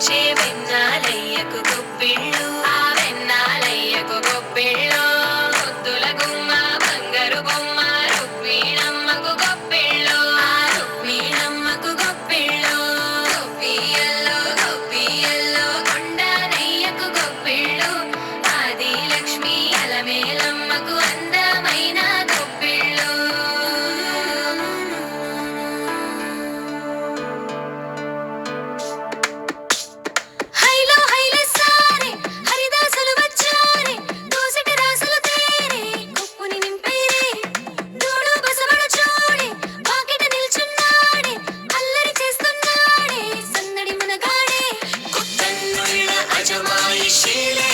తెచ్చే వెన్నాలయ్యకు గొప్పిళ్ళు ఆ వెన్నాలయ్యకు గొప్పిళ్ళు ముద్దుల గుమ్మ బంగారు బొమ్మ రుక్మిణమ్మకు గొప్పిళ్ళు ఆ రుక్మిణమ్మకు గొప్పిళ్ళు గొప్పియల్లో గొప్పియల్లో కొండనయ్యకు గొప్పిళ్ళు ఆది లక్ష్మి అలమేలమ్మకు అందమైన గొప్పిళ్ళు హైలో హైలే సారే హరిదాసులు వచ్చారే దోసటి రాసులు తేరే కొప్పుని నింపేరే దూడు బసవడు చూడే వాకిట నిల్చున్నాడే అల్లరి చేస్తున్నాడే సందడి మునగాడే కుత్తన్నుళ్ళ అజమాయిషీలే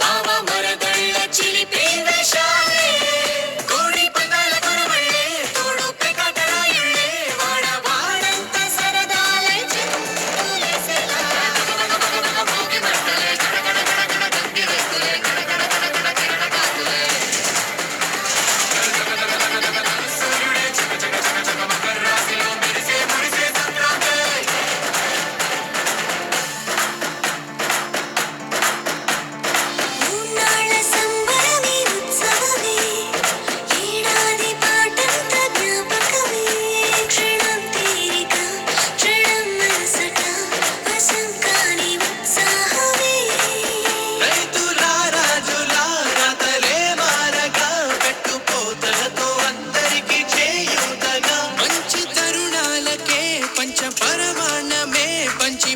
బావ మరదళ్ళ చిలిపి వేషాలే కోడి పందాల కొరవళ్ళే తోడు పెకటరాయుళ్ళే వాడంత సరదాలే చింతులేసేలా భోగి మంటలే గడగడ గడగడ గంగిరెద్దులే గడగడ గడగడ కిరణ కాకులే సూర్యుడే చక చక చక చక మకర రాశిలో మెరిసే మురిసే సంక్రాంతి మూన్నాళ్ళ సంబరమే ఉత్సవమే ఏడాది పాటంత జ్ఞాపకమే క్షణం తీరిక క్షణం మనసట వసంకాని ఉత్సాహమే రైతులా రాజులా రాతలే మారగా పెట్టుపోతలతో అందరికీ చేయూతగా మంచి తరుణాలకే పంచ పరమాన్నమే పంచి